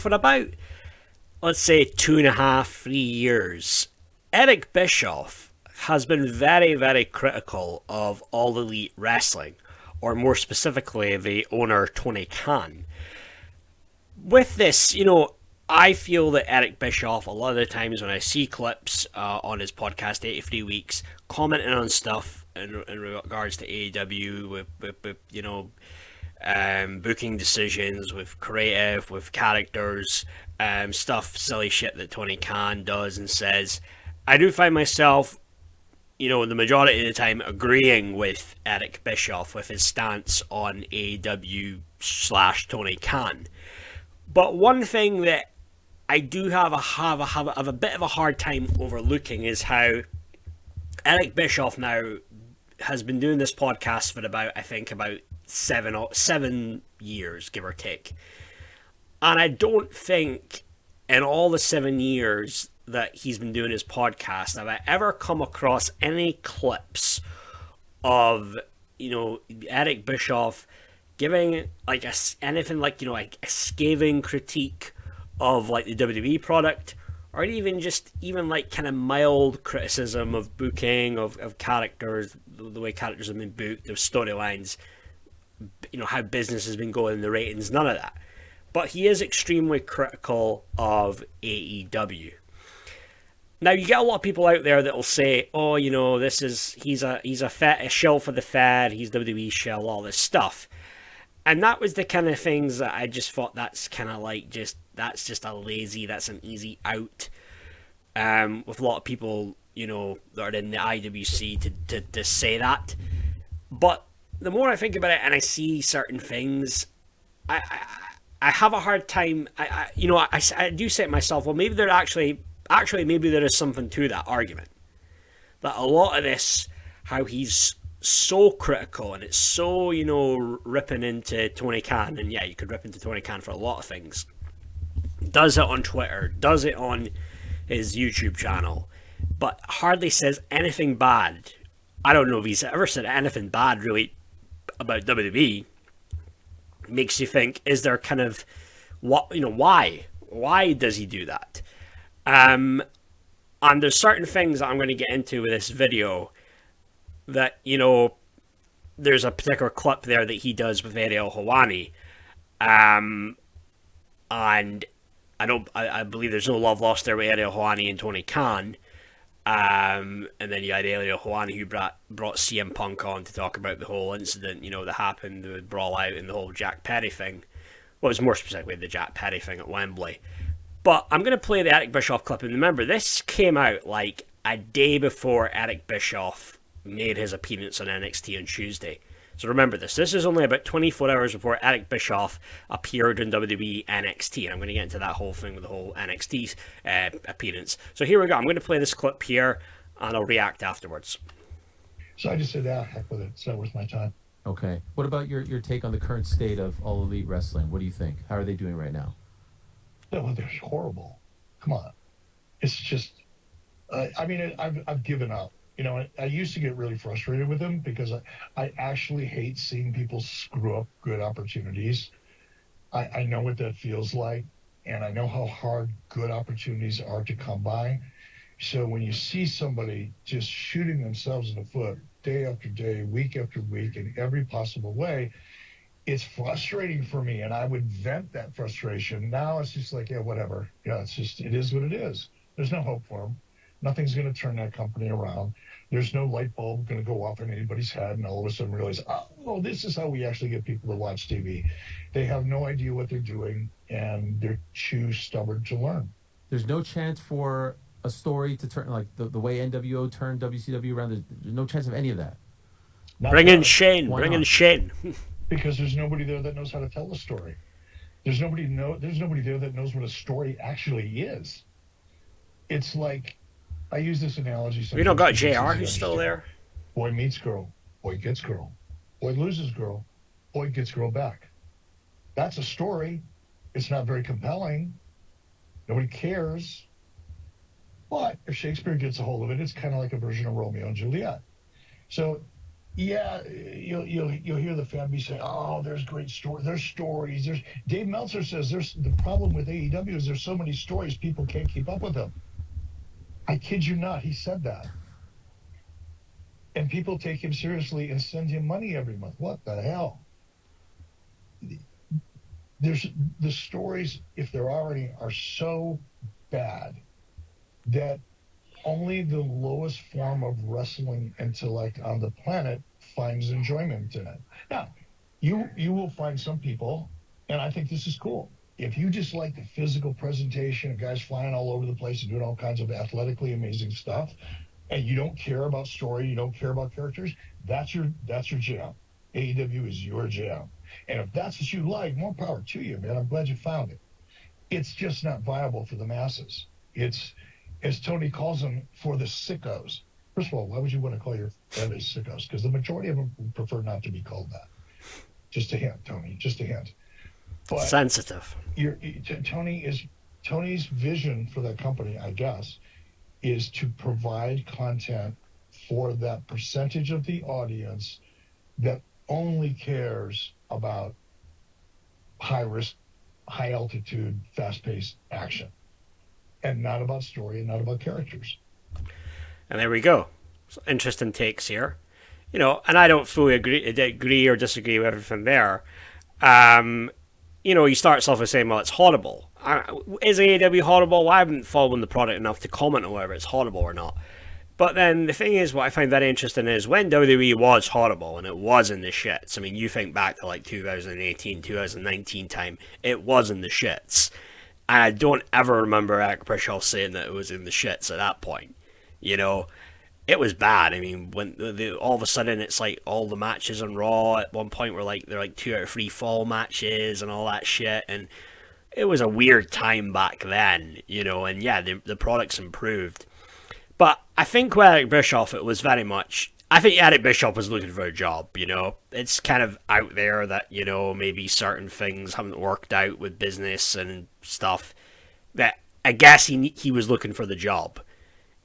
for about, let's say, 2.5, 3 years, Eric Bischoff has been very, very critical of All Elite Wrestling, or more specifically, the owner, Tony Khan. With this, I feel that Eric Bischoff, a lot of the times when I see clips on his podcast, 83 Weeks, commenting on stuff in regards to AEW, with booking decisions, with creative, with characters, silly shit that Tony Khan does and says, I do find myself, the majority of the time agreeing with Eric Bischoff with his stance on AEW/Tony Khan. But one thing that I do have a bit of a hard time overlooking is how Eric Bischoff now has been doing this podcast for about 7 years, give or take. And I don't think in all the 7 years that he's been doing his podcast have I ever come across any clips of, Eric Bischoff giving anything like a scathing critique of like the WWE product, or even kind of mild criticism of booking of characters, the way characters have been booked, the storylines, how business has been going, the ratings, none of that. But he is extremely critical of AEW. Now you get a lot of people out there that will say, "Oh, he's a shill for the Fed, he's WWE Shill, all this stuff," and that was the kind of things that I just thought that's kind of like that's an easy out. With a lot of people, that are in the IWC to say that, but the more I think about it and I see certain things, I have a hard time. I do say to myself, well, maybe there maybe there is something to that argument. That a lot of this, how he's so critical and it's so, ripping into Tony Khan, and yeah, you could rip into Tony Khan for a lot of things. Does it on Twitter, does it on his YouTube channel, but hardly says anything bad. I don't know if he's ever said anything bad really about WWE. Makes you think, is there kind of why does he do that? And there's certain things that I'm going to get into with this video that, there's a particular clip there that he does with Ariel Helwani, and I believe there's no love lost there with Ariel Helwani and Tony Khan. And then you had Ariel Helwani, who brought CM Punk on to talk about the whole incident, that happened, the brawl out and the whole Jack Perry thing. Well, it was more specifically the Jack Perry thing at Wembley. But I'm going to play the Eric Bischoff clip, and remember, this came out like a day before Eric Bischoff made his appearance on NXT on Tuesday. So remember this. This is only about 24 hours before Eric Bischoff appeared in WWE NXT. And I'm going to get into that whole thing with the whole NXT appearance. So here we go. I'm going to play this clip here, and I'll react afterwards. So I just said, heck with it. It's not worth my time. Okay. What about your take on the current state of All Elite Wrestling? What do you think? How are they doing right now? No, they're horrible. Come on. It's just, I've given up. I used to get really frustrated with them because I actually hate seeing people screw up good opportunities. I know what that feels like, and I know how hard good opportunities are to come by. So when you see somebody just shooting themselves in the foot day after day, week after week, in every possible way, it's frustrating for me, and I would vent that frustration. Now it's just like, yeah, whatever. Yeah, it is what it is. There's no hope for them. Nothing's going to turn that company around. There's no light bulb going to go off in anybody's head and all of a sudden realize, oh, this is how we actually get people to watch TV. They have no idea what they're doing, and they're too stubborn to learn. There's no chance for a story to turn, like the way NWO turned WCW around. There's no chance of any of that. Bring in Shane. Bring in Shane. Because there's nobody there that knows how to tell the story. There's nobody there that knows what a story actually is. It's like, I use this analogy. We don't got JR who's still there. Boy meets girl, boy gets girl. Boy loses girl, boy gets girl back. That's a story. It's not very compelling. Nobody cares. But if Shakespeare gets a hold of it, it's kind of like a version of Romeo and Juliet. So Yeah, you'll hear the fan base say, "Oh, there's great story. There's stories. There's." Dave Meltzer says there's the problem with AEW is there's so many stories people can't keep up with them. I kid you not, he said that, and people take him seriously and send him money every month. What the hell? There's the stories, if there are any, are so bad that only the lowest form of wrestling intellect on the planet finds enjoyment in it. Now, you will find some people, and I think this is cool. If you just like the physical presentation of guys flying all over the place and doing all kinds of athletically amazing stuff, and you don't care about story, you don't care about characters, that's your jam. AEW is your jam. And if that's what you like, more power to you, man. I'm glad you found it. It's just not viable for the masses. It's, as Tony calls them, for the sickos. First of all, why would you want to call your fan base sickos? Because the majority of them prefer not to be called that. Just a hint, Tony. Just a hint. But sensitive. Tony's vision for that company, I guess, is to provide content for that percentage of the audience that only cares about high risk, high altitude, fast paced action, and not about story and not about characters. And there we go. So interesting takes here. You know, and I don't fully agree or disagree with everything there. You know, he starts off with saying, well, it's horrible. Is AEW horrible? Well, I haven't followed the product enough to comment on whether it's horrible or not. But then the thing is, what I find very interesting is when WWE was horrible, and it was in the shits. I mean, you think back to like 2018, 2019 time, it was in the shits. And I don't ever remember Eric Bischoff saying that it was in the shits at that point. You know, it was bad. I mean, when all of a sudden it's like all the matches on Raw at one point were like, they're like 2 out of 3 fall matches and all that shit. And it was a weird time back then, you know, and yeah, the product's improved. But I think with Eric Bischoff, it was very much... I think Eric Bischoff was looking for a job, you know. It's kind of out there that, you know, maybe certain things haven't worked out with business and stuff. That I guess he was looking for the job.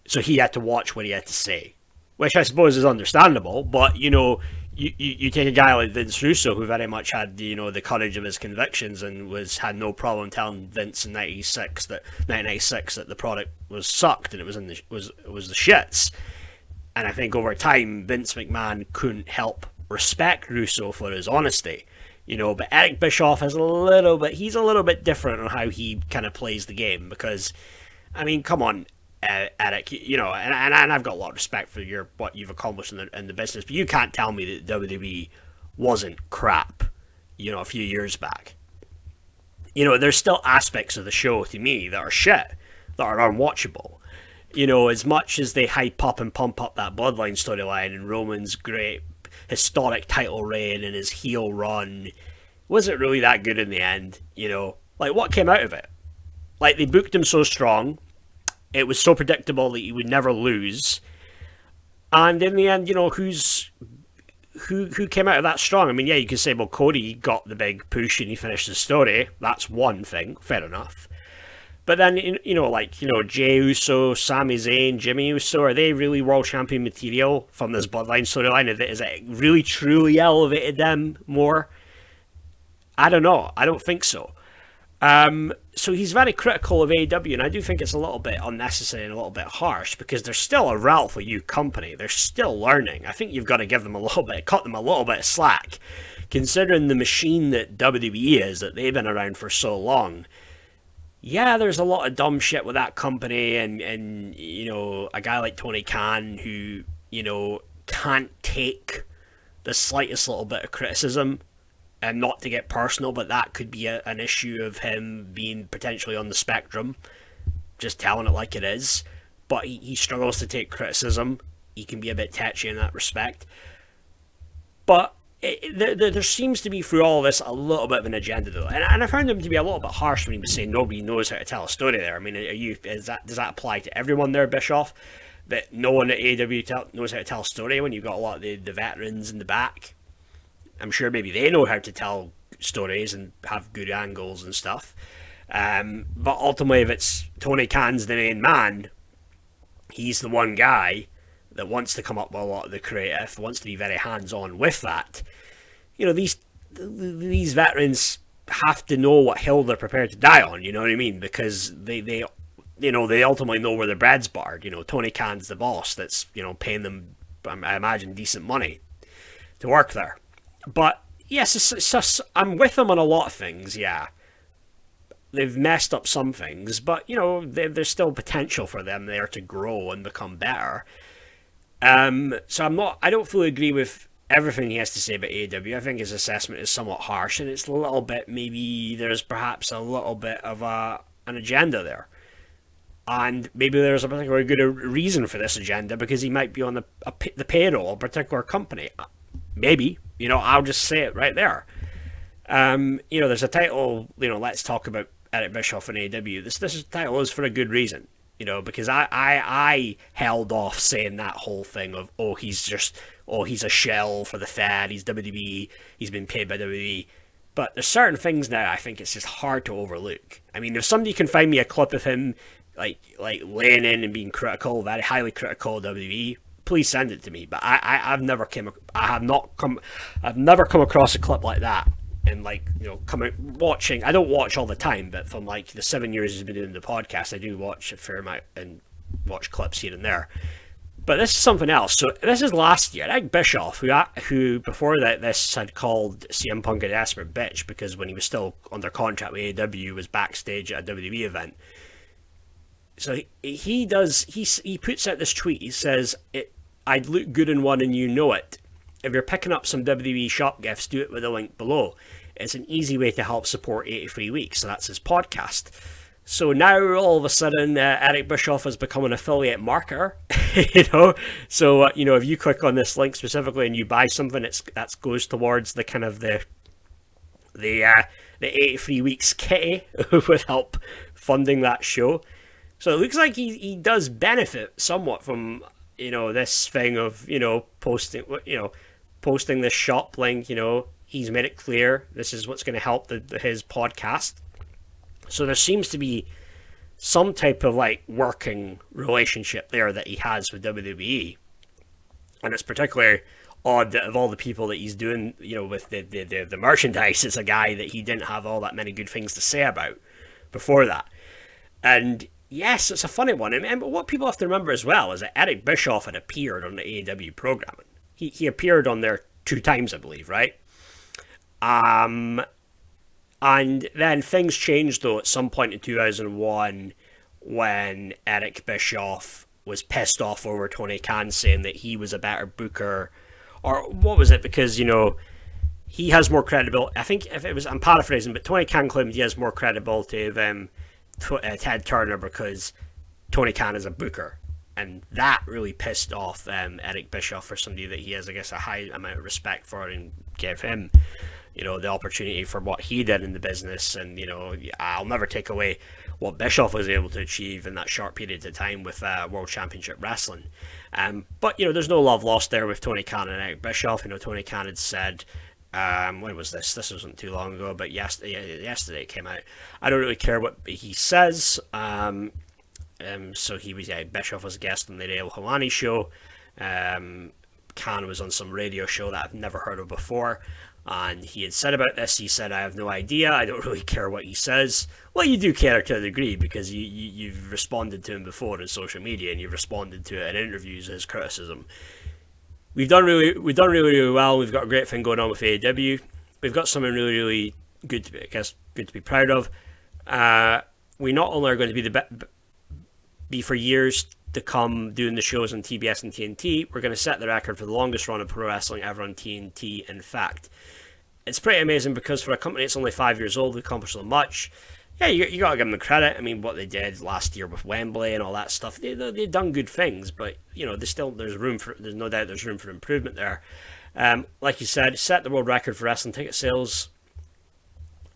So he had to watch what he had to say. Which I suppose is understandable, but, you know... You take a guy like Vince Russo, who very much had, you know, the courage of his convictions and had no problem telling Vince in 1996 that the product was sucked and it was the shits. And I think over time Vince McMahon couldn't help respect Russo for his honesty, you know. But Eric Bischoff is he's a little bit different on how he kind of plays the game because, I mean, come on. Eric, you know, and I've got a lot of respect for what you've accomplished in the business, but you can't tell me that WWE wasn't crap, you know, a few years back. You know, there's still aspects of the show to me that are shit, that are unwatchable. You know, as much as they hype up and pump up that Bloodline storyline and Roman's great historic title reign and his heel run, was it really that good in the end? You know, like what came out of it? Like they booked him so strong. It was so predictable that he would never lose. And in the end, you know, who came out of that strong? I mean, yeah, you can say, well, Cody got the big push and he finished the story. That's one thing. Fair enough. But then, you know, like, you know, Jey Uso, Sami Zayn, Jimmy Uso, are they really world champion material from this Bloodline storyline? Is it really, truly elevated them more? I don't know. I don't think so. So he's very critical of AEW, and I do think it's a little bit unnecessary and a little bit harsh because they're still a relatively new company. They're still learning. I think you've got to give them cut them a little bit of slack, considering the machine that WWE is, that they've been around for so long. Yeah, there's a lot of dumb shit with that company, and you know, a guy like Tony Khan who, you know, can't take the slightest little bit of criticism. And not to get personal, but that could be an issue of him being potentially on the spectrum, just telling it like it is. But he struggles to take criticism. He can be a bit tetchy in that respect. But there seems to be, through all this, a little bit of an agenda, though. And I found him to be a little bit harsh when he was saying nobody knows how to tell a story there. I mean, does that apply to everyone there, Bischoff? That no one at AEW knows how to tell a story when you've got a lot of the veterans in the back? I'm sure maybe they know how to tell stories and have good angles and stuff. But ultimately, if it's Tony Khan's the main man, he's the one guy, that wants to come up with a lot of the creative, wants to be very hands-on with that. You know, these veterans have to know what hill they're prepared to die on, you know what I mean? Because they ultimately know where their bread's buttered. You know, Tony Khan's the boss that's, you know, paying them, I imagine, decent money to work there. But yes, I'm with them on a lot of things, yeah. They've messed up some things, but, you know, there's still potential for them there to grow and become better. So I don't fully agree with everything he has to say about AEW. I think his assessment is somewhat harsh, and it's a little bit, maybe there's perhaps a little bit of an agenda there. And maybe there's a particularly good reason for this agenda, because he might be on the payroll of a particular company. Maybe, you know, I'll just say it right there. You know, there's a title, you know, let's talk about Eric Bischoff and AEW. This title is for a good reason, you know, because I held off saying that whole thing of, he's a shell for the Fed, he's WWE, he's been paid by WWE. But there's certain things now I think it's just hard to overlook. I mean, if somebody can find me a clip of him like laying in and being critical, very highly critical of WWE, please send it to me. But I've never come across a clip like that. And, like, you know, watching, I don't watch all the time, but from like the 7 years he's been doing the podcast, I do watch a fair amount and watch clips here and there. But this is something else. So this is last year. Eric Bischoff, who before this had called CM Punk a desperate bitch, because when he was still under contract with AEW, was backstage at a WWE event. So he puts out this tweet. He says, "I'd look good in one and you know it. If you're picking up some WWE shop gifts, do it with the link below. It's an easy way to help support 83 Weeks." So that's his podcast. So now all of a sudden, Eric Bischoff has become an affiliate marketer, you know. So you know, if you click on this link specifically and you buy something, that goes towards the kind of the 83 Weeks kitty with help funding that show. So it looks like he does benefit somewhat from, you know, this thing of, you know, posting this shop link. You know, he's made it clear this is what's going to help his podcast. So there seems to be some type of like working relationship there that he has with WWE, and it's particularly odd that of all the people that he's doing, you know, with the merchandise, it's a guy that he didn't have all that many good things to say about before that. And yes, it's a funny one. And what people have to remember as well is that Eric Bischoff had appeared on the AEW programming. He appeared on there 2 times, I believe, right? And then things changed, though, at some point in 2001 when Eric Bischoff was pissed off over Tony Khan saying that he was a better booker. Or what was it? Because, you know, he has more credibility. I think I'm paraphrasing, but Tony Khan claimed he has more credibility than Ted Turner because Tony Khan is a booker. And that really pissed off Eric Bischoff, for somebody that he has, I guess, a high amount of respect for, and gave him, you know, the opportunity for what he did in the business. And, you know, I'll never take away what Bischoff was able to achieve in that short period of time with World Championship Wrestling. But, you know, there's no love lost there with Tony Khan and Eric Bischoff. You know, Tony Khan had said, when was this? This wasn't too long ago, but yesterday it came out. I don't really care what he says. So he was, Bischoff was a guest on the Dale Helwani show. Khan was on some radio show that I've never heard of before. And he had said about this, he said, "I have no idea. I don't really care what he says." Well, you do care to a degree, because you've responded to him before in social media, and you've responded to it in interviews as criticism. We've done really well. We've got a great thing going on with AEW. We've got something really, really good to be proud of. We not only are going to be for years to come doing the shows on TBS and TNT, we're going to set the record for the longest run of pro wrestling ever on TNT. In fact, it's pretty amazing, because for a company that's only 5 years old, we've accomplished so much. Yeah, you got to give them the credit. I mean, what they did last year with Wembley and all that stuff, they've done good things, but, you know, there's no doubt there's room for improvement there. Like you said, set the world record for wrestling ticket sales,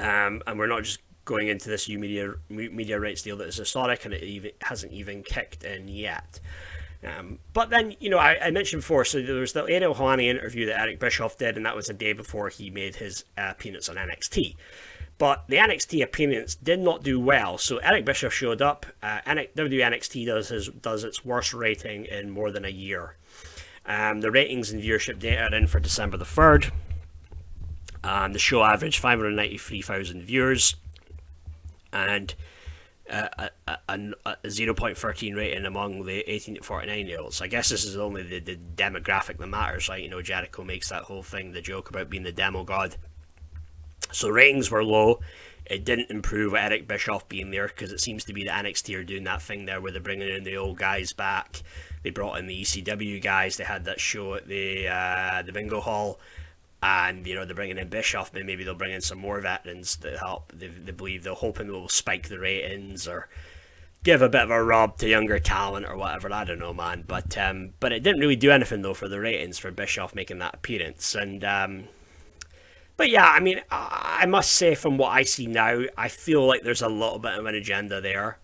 and we're not just going into this media rights deal that is historic, and it hasn't even kicked in yet. But then, you know, I mentioned before, so there was the Adel Helwani interview that Eric Bischoff did, and that was a day before he made his appearance on NXT. But the NXT appearance did not do well, so Eric Bischoff showed up. WWE NXT does its worst rating in more than a year. The ratings and viewership data are in for December the 3rd. The show averaged 593,000 viewers and a 0.13 rating among the 18 to 49 year olds. I guess this is only the demographic that matters, right? You know, Jericho makes that whole thing, the joke about being the demo god. So ratings were low. It didn't improve with Eric Bischoff being there, because it seems to be that NXT are doing that thing there where they're bringing in the old guys back. They brought in the ECW guys. They had that show at the bingo hall, and you know, they're bringing in Bischoff. But maybe they'll bring in some more veterans that help. They believe they're hoping they'll spike the ratings or give a bit of a rub to younger talent or whatever. I don't know, man. But it didn't really do anything though for the ratings for Bischoff making that appearance. And but yeah, I mean, I must say from what I see now, I feel like there's a little bit of an agenda there.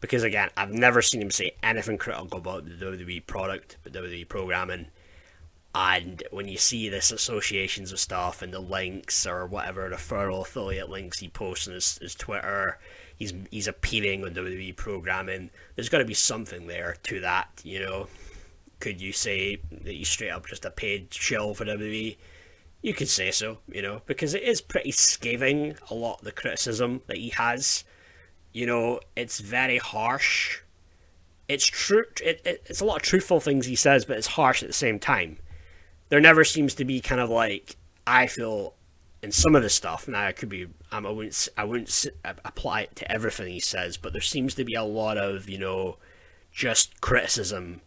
Because again, I've never seen him say anything critical about the WWE product, the WWE programming. And when you see this associations of stuff and the links or whatever, referral affiliate links he posts on his Twitter, he's appealing on WWE programming. There's got to be something there to that, you know. Could you say that he's straight up just a paid shill for WWE? You could say so, you know, because it is pretty scathing, a lot of the criticism that he has. You know, it's very harsh. It's true. It's a lot of truthful things he says, but it's harsh at the same time. There never seems to be kind of like, I feel, in some of the stuff. Now, it could be, I wouldn't apply it to everything he says, but there seems to be a lot of, you know, just criticism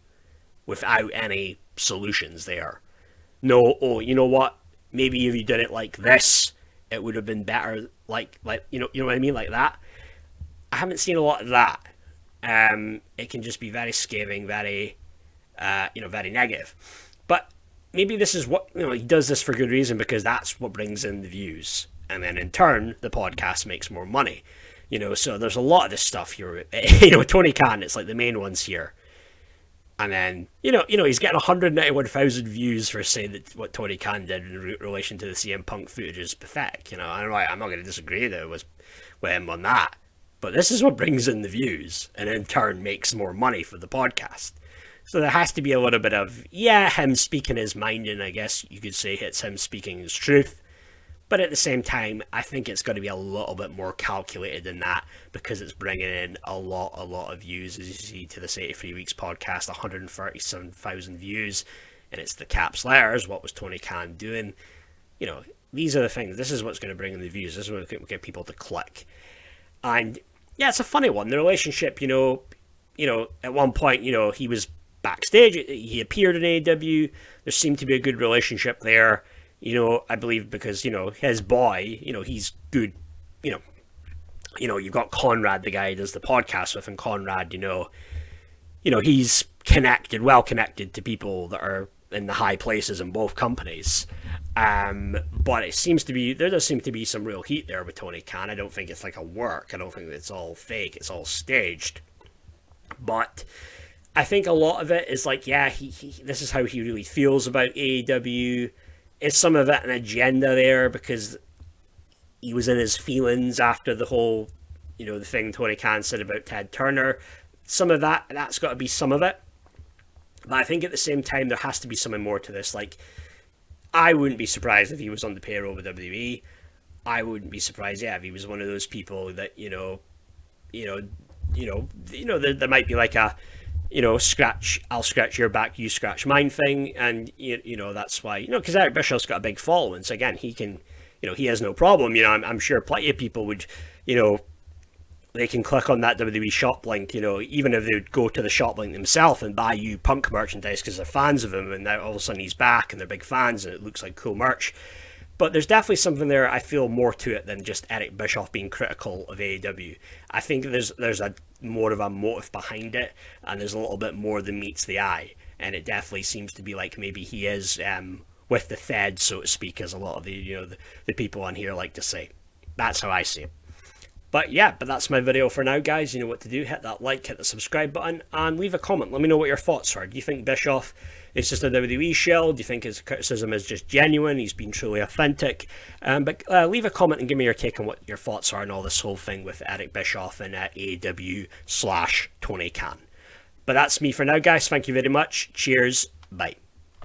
without any solutions there. No, oh, you know what? Maybe if you did it like this, it would have been better. Like you know what I mean, like that. I haven't seen a lot of that. It can just be very scathing, very, very negative. But maybe this is what, you know, he does this for good reason, because that's what brings in the views, and then in turn the podcast makes more money. You know, so there's a lot of this stuff here. You know, Tony Khan, it's like the main ones here. And then, you know, he's getting 191,000 views for saying that what Tony Khan did in relation to the CM Punk footage is pathetic. You know, I'm not going to disagree though with him on that. But this is what brings in the views, and in turn makes more money for the podcast. So there has to be a little bit of, him speaking his mind, and I guess you could say it's him speaking his truth. But at the same time, I think it's got to be a little bit more calculated than that, because it's bringing in a lot of views. As you see to this 83 Weeks podcast, 137,000 views, and it's the caps letters. What was Tony Khan doing? You know, these are the things. This is what's going to bring in the views. This is what will get people to click. And yeah, it's a funny one. The relationship, you know, at one point, you know, he was backstage. He appeared in AEW. There seemed to be a good relationship there. You know, I believe because, you know, his boy, you know, he's good. You know, you've got Conrad, the guy he does the podcast with, and Conrad, you know, he's well connected to people that are in the high places in both companies. But there does seem to be some real heat there with Tony Khan. I don't think it's like a work. I don't think it's all fake. It's all staged. But I think a lot of it is like, this is how he really feels about AEW. Is some of it an agenda there because he was in his feelings after the whole, you know, the thing Tony Khan said about Ted Turner? Some of that's got to be some of it. But I think at the same time, there has to be something more to this. Like, I wouldn't be surprised if he was on the payroll with WWE. I wouldn't be surprised, if he was one of those people that, there might be like a, I'll scratch your back, you scratch mine thing. And, that's why, because Eric Bischoff's got a big following. So again, he can, he has no problem. I'm sure plenty of people would, they can click on that WWE shop link, even if they would go to the shop link themselves and buy you Punk merchandise because they're fans of him, and now all of a sudden he's back and they're big fans and it looks like cool merch. But there's definitely something there, I feel, more to it than just Eric Bischoff being critical of AEW. I think there's a more of a motive behind it, and there's a little bit more than meets the eye. And it definitely seems to be like maybe he is with the feds, so to speak, as a lot of the people on here like to say. That's how I see it. But yeah, that's my video for now, guys. You know what to do. Hit that like, hit the subscribe button, and leave a comment. Let me know what your thoughts are. Do you think Bischoff is just a WWE shill? Do you think his criticism is just genuine? He's been truly authentic? But leave a comment and give me your take on what your thoughts are on all this whole thing with Eric Bischoff and AEW/Tony Khan. But that's me for now, guys. Thank you very much. Cheers. Bye.